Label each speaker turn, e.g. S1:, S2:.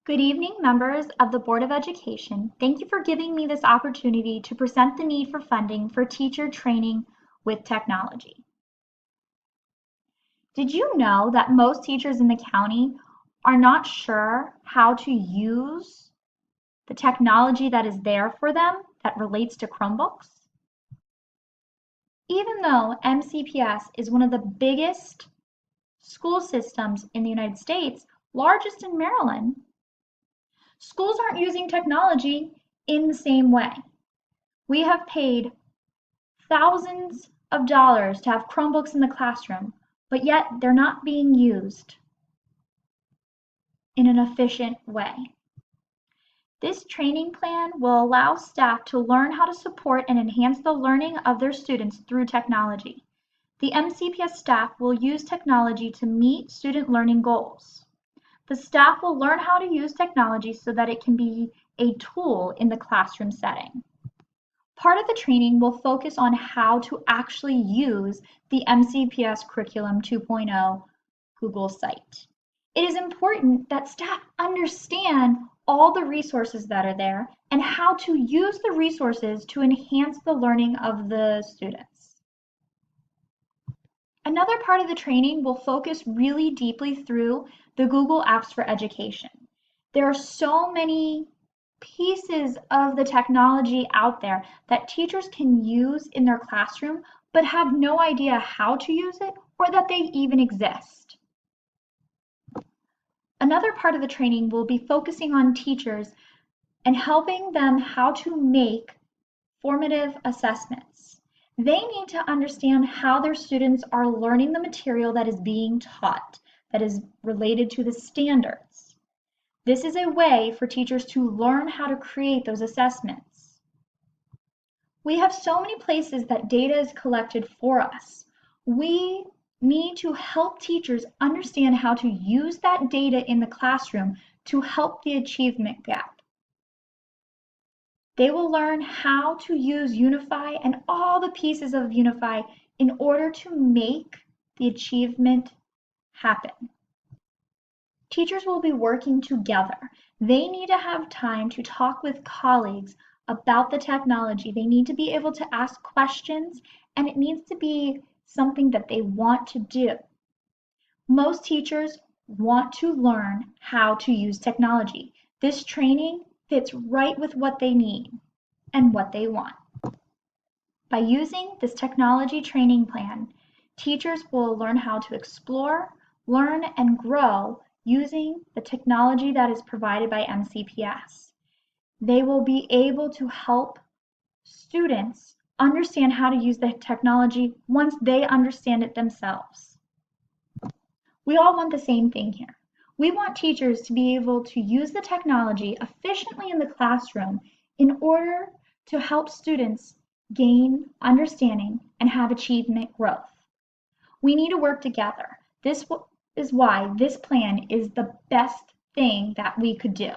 S1: Good evening, members of the Board of Education. Thank you for giving me this opportunity to present the need for funding for teacher training with technology. Did you know that most teachers in the county are not sure how to use the technology that is there for them that relates to Chromebooks? Even though MCPS is one of the biggest school systems in the United States, largest in Maryland, schools aren't using technology in the same way. We have paid thousands of dollars to have Chromebooks in the classroom, but yet they're not being used in an efficient way. This training plan will allow staff to learn how to support and enhance the learning of their students through technology. The MCPS staff will use technology to meet student learning goals. The staff will learn how to use technology so that it can be a tool in the classroom setting. Part of the training will focus on how to actually use the MCPS Curriculum 2.0 Google site. It is important that staff understand all the resources that are there and how to use the resources to enhance the learning of the students. Another part of the training will focus really deeply through the Google Apps for Education. There are so many pieces of the technology out there that teachers can use in their classroom but have no idea how to use it or that they even exist. Another part of the training will be focusing on teachers and helping them how to make formative assessments. They need to understand how their students are learning the material that is being taught, that is related to the standards. This is a way for teachers to learn how to create those assessments. We have so many places that data is collected for us. We need to help teachers understand how to use that data in the classroom to help the achievement gap. They will learn how to use Unify and all the pieces of Unify in order to make the achievement happen. Teachers will be working together. They need to have time to talk with colleagues about the technology. They need to be able to ask questions, and it needs to be something that they want to do. Most teachers want to learn how to use technology. This training fits right with what they need and what they want. By using this technology training plan, teachers will learn how to explore, learn, and grow using the technology that is provided by MCPS. They will be able to help students understand how to use the technology once they understand it themselves. We all want the same thing here. We want teachers to be able to use the technology efficiently in the classroom in order to help students gain understanding and have achievement growth. We need to work together. This is why this plan is the best thing that we could do.